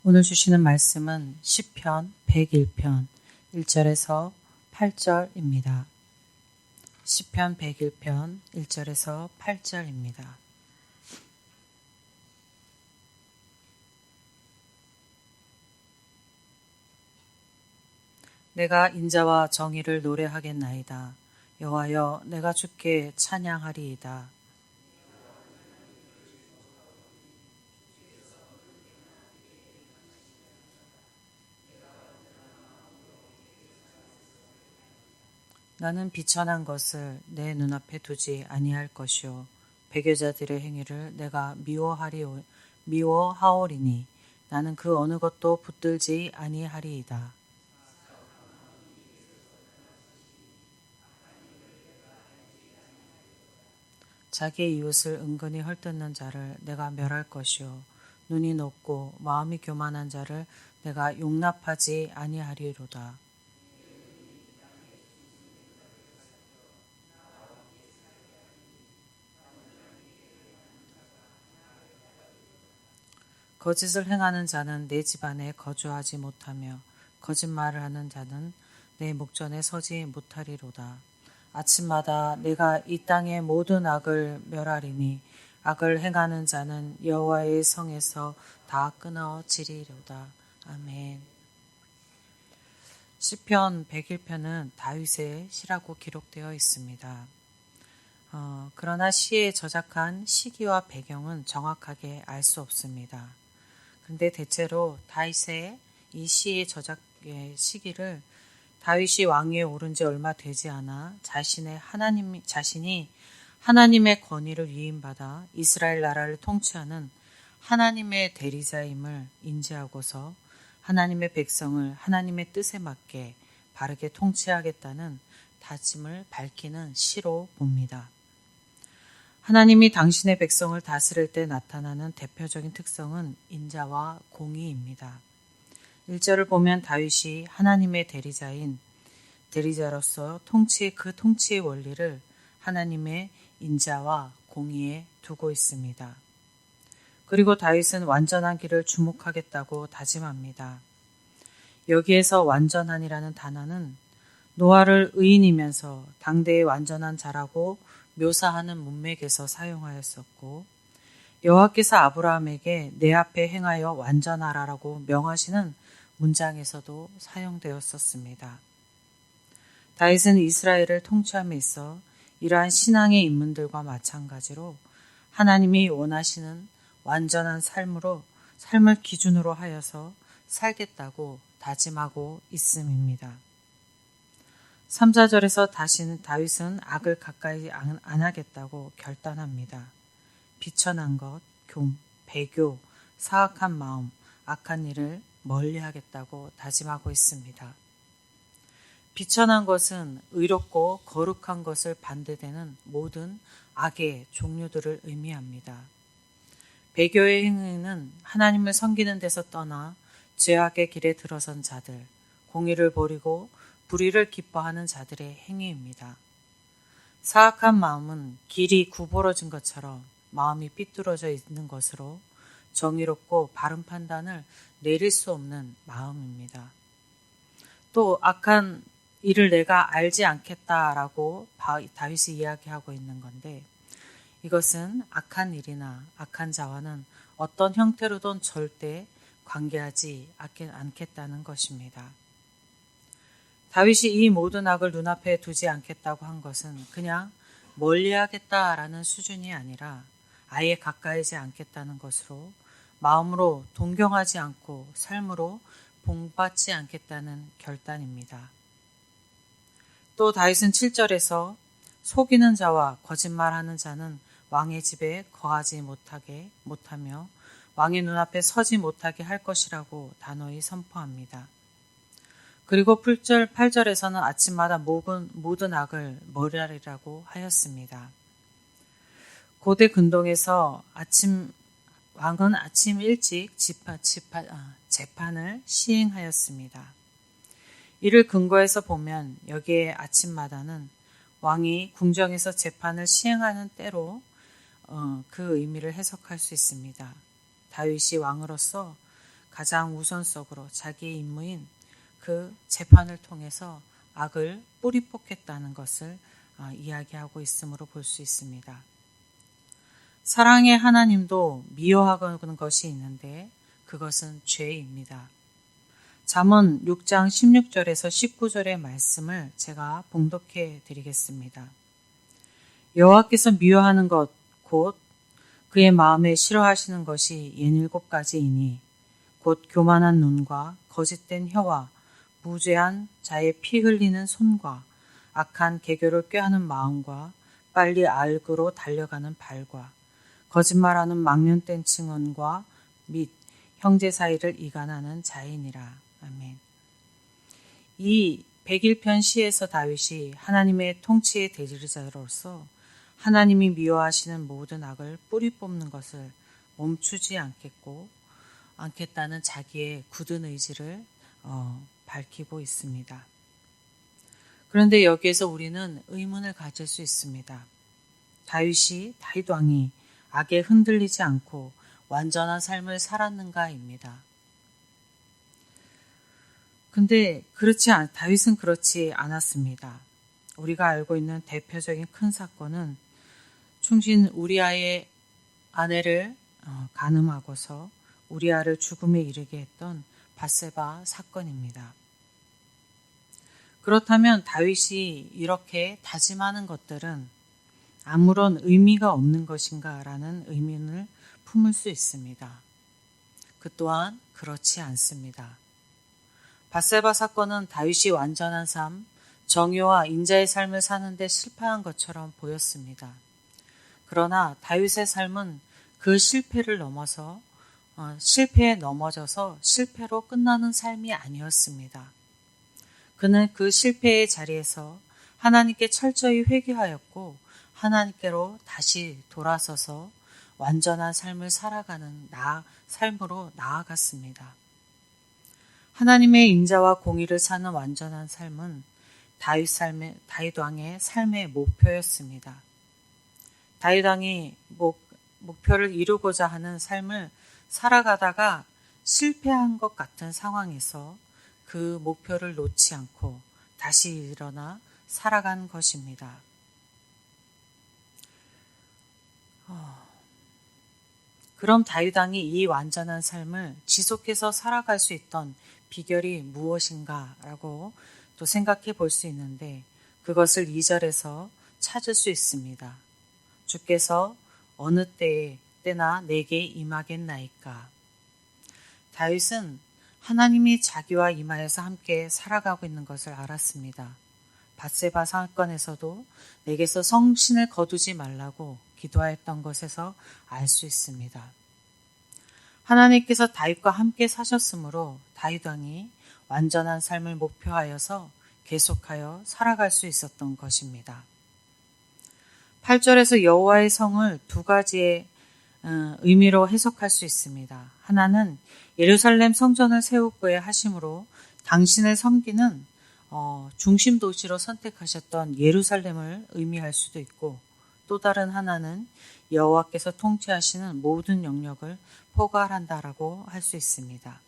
오늘 주시는 말씀은 시편 101편 1절에서 8절입니다. 시편 101편 1절에서 8절입니다. 내가 인자와 정의를 노래하겠나이다. 여호와여, 내가 주께 찬양하리이다. 나는 비천한 것을 내 눈앞에 두지 아니할 것이요 배교자들의 행위를 내가 미워하오리니 나는 그 어느 것도 붙들지 아니하리이다. 자기의 이웃을 은근히 헐뜯는 자를 내가 멸할 것이요 눈이 높고 마음이 교만한 자를 내가 용납하지 아니하리로다. 거짓을 행하는 자는 내 집안에 거주하지 못하며 거짓말을 하는 자는 내 목전에 서지 못하리로다. 아침마다 내가 이 땅의 모든 악을 멸하리니 악을 행하는 자는 여호와의 성에서 다 끊어지리로다. 아멘. 시편 101편은 다윗의 시라고 기록되어 있습니다. 그러나 시에 저작한 시기와 배경은 정확하게 알 수 없습니다. 근데 대체로 다윗의 이 시의 저작의 시기를 다윗이 왕위에 오른 지 얼마 되지 않아 자신이 하나님의 권위를 위임받아 이스라엘 나라를 통치하는 하나님의 대리자임을 인지하고서 하나님의 백성을 하나님의 뜻에 맞게 바르게 통치하겠다는 다짐을 밝히는 시로 봅니다. 하나님이 당신의 백성을 다스릴 때 나타나는 대표적인 특성은 인자와 공의입니다. 1절을 보면 다윗이 하나님의 대리자로서 그 통치의 원리를 하나님의 인자와 공의에 두고 있습니다. 그리고 다윗은 완전한 길을 주목하겠다고 다짐합니다. 여기에서 완전한이라는 단어는 노아를 의인이면서 당대의 완전한 자라고 묘사하는 문맥에서 사용하였었고 여호와께서 아브라함에게 내 앞에 행하여 완전하라라고 명하시는 문장에서도 사용되었었습니다. 다윗은 이스라엘을 통치함에 있어 이러한 신앙의 인문들과 마찬가지로 하나님이 원하시는 완전한 삶을 기준으로 하여서 살겠다고 다짐하고 있음입니다. 3, 4절에서 다윗은 악을 가까이 안 하겠다고 결단합니다. 비천한 것, 배교, 사악한 마음, 악한 일을 멀리하겠다고 다짐하고 있습니다. 비천한 것은 의롭고 거룩한 것을 반대되는 모든 악의 종류들을 의미합니다. 배교의 행위는 하나님을 섬기는 데서 떠나 죄악의 길에 들어선 자들, 공의를 버리고 불의를 기뻐하는 자들의 행위입니다. 사악한 마음은 길이 구부러진 것처럼 마음이 삐뚤어져 있는 것으로 정의롭고 바른 판단을 내릴 수 없는 마음입니다. 또 악한 일을 내가 알지 않겠다라고 다윗이 이야기하고 있는 건데 이것은 악한 일이나 악한 자와는 어떤 형태로든 절대 관계하지 않겠다는 것입니다. 다윗이 이 모든 악을 눈앞에 두지 않겠다고 한 것은 그냥 멀리하겠다라는 수준이 아니라 아예 가까이지 않겠다는 것으로 마음으로 동경하지 않고 삶으로 본받지 않겠다는 결단입니다. 또 다윗은 7절에서 속이는 자와 거짓말하는 자는 왕의 집에 거하지 못하며 왕의 눈앞에 서지 못하게 할 것이라고 단호히 선포합니다. 그리고 8절에서는 아침마다 모든 악을 멀리하리라고 하였습니다. 고대 근동에서 왕은 아침 일찍 재판을 시행하였습니다. 이를 근거해서 보면 여기에 아침마다는 왕이 궁정에서 재판을 시행하는 때로 그 의미를 해석할 수 있습니다. 다윗이 왕으로서 가장 우선적으로 자기의 임무인 그 재판을 통해서 악을 뿌리 뽑겠다는 것을 이야기하고 있으므로 볼 수 있습니다. 사랑의 하나님도 미워하는 것이 있는데 그것은 죄입니다. 잠언 6장 16절에서 19절의 말씀을 제가 봉독해 드리겠습니다. 여호와께서 미워하는 것 곧 그의 마음에 싫어하시는 것이 67가지이니 곧 교만한 눈과 거짓된 혀와 무죄한 자의 피 흘리는 손과 악한 계교를 꾀하는 마음과 빨리 악으로 달려가는 발과 거짓말하는 망령된 증언과 및 형제 사이를 이간하는 자이니라. 아멘. 이 101편 시에서 다윗이 하나님의 통치의 대리자로서 하나님이 미워하시는 모든 악을 뿌리 뽑는 것을 멈추지 않겠다는 자기의 굳은 의지를 밝히고 있습니다. 그런데 여기에서 우리는 의문을 가질 수 있습니다. 다윗 왕이 악에 흔들리지 않고 완전한 삶을 살았는가입니다. 근데 다윗은 그렇지 않았습니다. 우리가 알고 있는 대표적인 큰 사건은 충신 우리아의 아내를 간음하고서 우리아를 죽음에 이르게 했던 밧세바 사건입니다. 그렇다면 다윗이 이렇게 다짐하는 것들은 아무런 의미가 없는 것인가 라는 의문을 품을 수 있습니다. 그 또한 그렇지 않습니다. 밧세바 사건은 다윗이 완전한 삶, 정의와 인자의 삶을 사는데 실패한 것처럼 보였습니다. 그러나 다윗의 삶은 그 실패에 넘어져서 실패로 끝나는 삶이 아니었습니다. 그는 그 실패의 자리에서 하나님께 철저히 회개하였고 하나님께로 다시 돌아서서 완전한 삶을 살아가는 삶으로 나아갔습니다. 하나님의 인자와 공의를 사는 완전한 삶은 다윗 왕의 삶의 목표였습니다. 다윗 왕이 목표를 이루고자 하는 삶을 살아가다가 실패한 것 같은 상황에서 그 목표를 놓지 않고 다시 일어나 살아간 것입니다. 그럼 다윗 왕이 이 완전한 삶을 지속해서 살아갈 수 있던 비결이 무엇인가라고 또 생각해 볼 수 있는데 그것을 2절에서 찾을 수 있습니다. 주께서 어느 때나 내게 임하겠나이까. 다윗은 하나님이 자기와 임하여서 함께 살아가고 있는 것을 알았습니다. 밧세바 사건에서도 내게서 성신을 거두지 말라고 기도하였던 것에서 알 수 있습니다. 하나님께서 다윗과 함께 사셨으므로 다윗 왕이 완전한 삶을 목표하여서 계속하여 살아갈 수 있었던 것입니다. 8절에서 여호와의 성을 두 가지의 의미로 해석할 수 있습니다. 하나는 예루살렘 성전을 세우고의 하심으로 당신을 섬기는 중심 도시로 선택하셨던 예루살렘을 의미할 수도 있고 또 다른 하나는 여호와께서 통치하시는 모든 영역을 포괄한다라고 할 수 있습니다.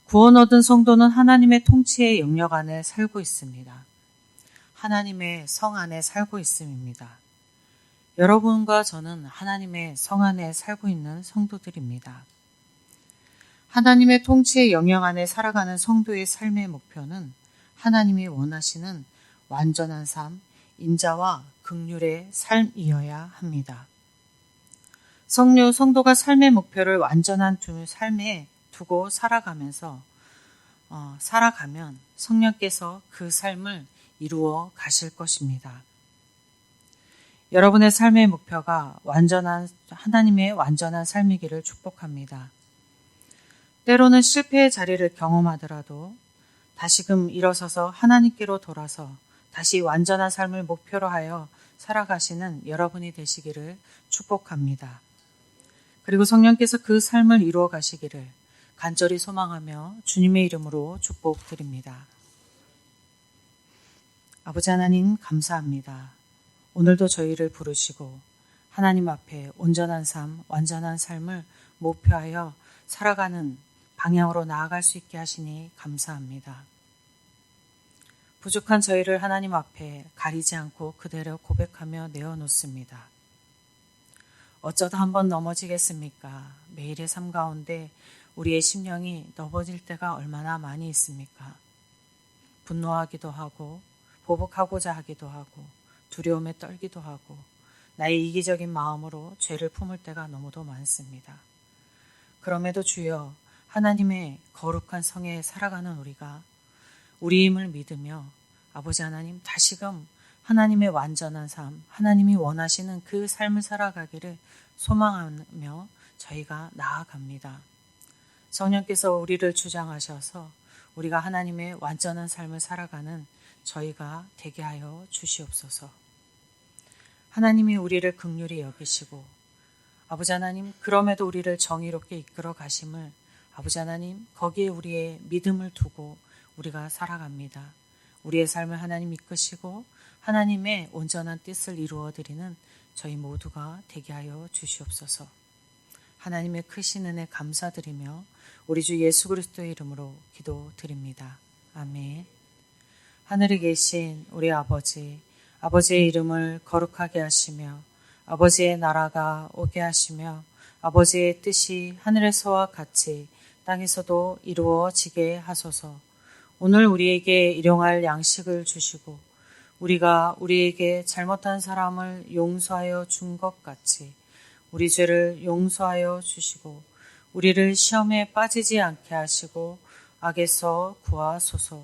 구원 얻은 성도는 하나님의 통치의 영역 안에 살고 있습니다. 하나님의 성 안에 살고 있음입니다. 여러분과 저는 하나님의 성 안에 살고 있는 성도들입니다. 하나님의 통치의 영역 안에 살아가는 성도의 삶의 목표는 하나님이 원하시는 완전한 삶, 인자와 긍휼의 삶이어야 합니다. 성도가 삶의 목표를 완전한 삶에 두고 살아가면 성령께서 그 삶을 이루어 가실 것입니다. 여러분의 삶의 목표가 하나님의 완전한 삶이기를 축복합니다. 때로는 실패의 자리를 경험하더라도 다시금 일어서서 하나님께로 돌아서 다시 완전한 삶을 목표로 하여 살아가시는 여러분이 되시기를 축복합니다. 그리고 성령께서 그 삶을 이루어 가시기를 간절히 소망하며 주님의 이름으로 축복드립니다. 아버지 하나님 감사합니다. 오늘도 저희를 부르시고 하나님 앞에 온전한 삶, 완전한 삶을 목표하여 살아가는 방향으로 나아갈 수 있게 하시니 감사합니다. 부족한 저희를 하나님 앞에 가리지 않고 그대로 고백하며 내어놓습니다. 어쩌다 한번 넘어지겠습니까? 매일의 삶 가운데 우리의 심령이 넘어질 때가 얼마나 많이 있습니까? 분노하기도 하고 보복하고자 하기도 하고 두려움에 떨기도 하고 나의 이기적인 마음으로 죄를 품을 때가 너무도 많습니다. 그럼에도 주여 하나님의 거룩한 성에 살아가는 우리가 우리 힘을 믿으며 아버지 하나님 다시금 하나님의 완전한 삶, 하나님이 원하시는 그 삶을 살아가기를 소망하며 저희가 나아갑니다. 성령께서 우리를 주장하셔서 우리가 하나님의 완전한 삶을 살아가는 저희가 되게 하여 주시옵소서. 하나님이 우리를 긍휼히 여기시고 아버지 하나님 그럼에도 우리를 정의롭게 이끌어 가심을 아버지 하나님 거기에 우리의 믿음을 두고 우리가 살아갑니다. 우리의 삶을 하나님 이끄시고 하나님의 온전한 뜻을 이루어드리는 저희 모두가 되게 하여 주시옵소서. 하나님의 크신 은혜 감사드리며 우리 주 예수 그리스도의 이름으로 기도드립니다. 아멘. 하늘에 계신 우리 아버지, 아버지의 이름을 거룩하게 하시며 아버지의 나라가 오게 하시며 아버지의 뜻이 하늘에서와 같이 땅에서도 이루어지게 하소서. 오늘 우리에게 일용할 양식을 주시고 우리가 우리에게 잘못한 사람을 용서하여 준 것 같이 우리 죄를 용서하여 주시고 우리를 시험에 빠지지 않게 하시고 악에서 구하소서.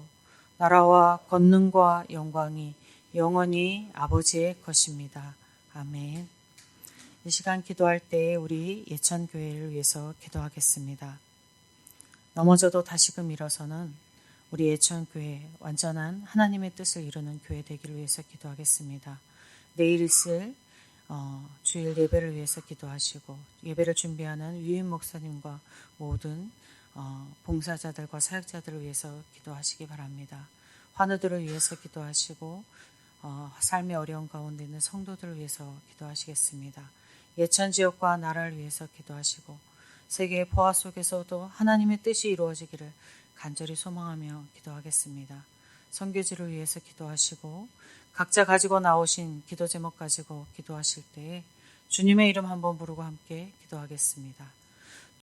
나라와 권능과 영광이 영원히 아버지의 것입니다. 아멘. 이 시간 기도할 때 우리 예천교회를 위해서 기도하겠습니다. 넘어져도 다시금 일어서는 우리 예천교회 완전한 하나님의 뜻을 이루는 교회 되기를 위해서 기도하겠습니다. 내일 있을 주일 예배를 위해서 기도하시고 예배를 준비하는 위임 목사님과 모든 봉사자들과 사역자들을 위해서 기도하시기 바랍니다. 환우들을 위해서 기도하시고 삶의 어려운 가운데 있는 성도들을 위해서 기도하시겠습니다. 예천 지역과 나라를 위해서 기도하시고 세계의 포화 속에서도 하나님의 뜻이 이루어지기를 간절히 소망하며 기도하겠습니다. 선교지를 위해서 기도하시고 각자 가지고 나오신 기도 제목 가지고 기도하실 때에 주님의 이름 한번 부르고 함께 기도하겠습니다.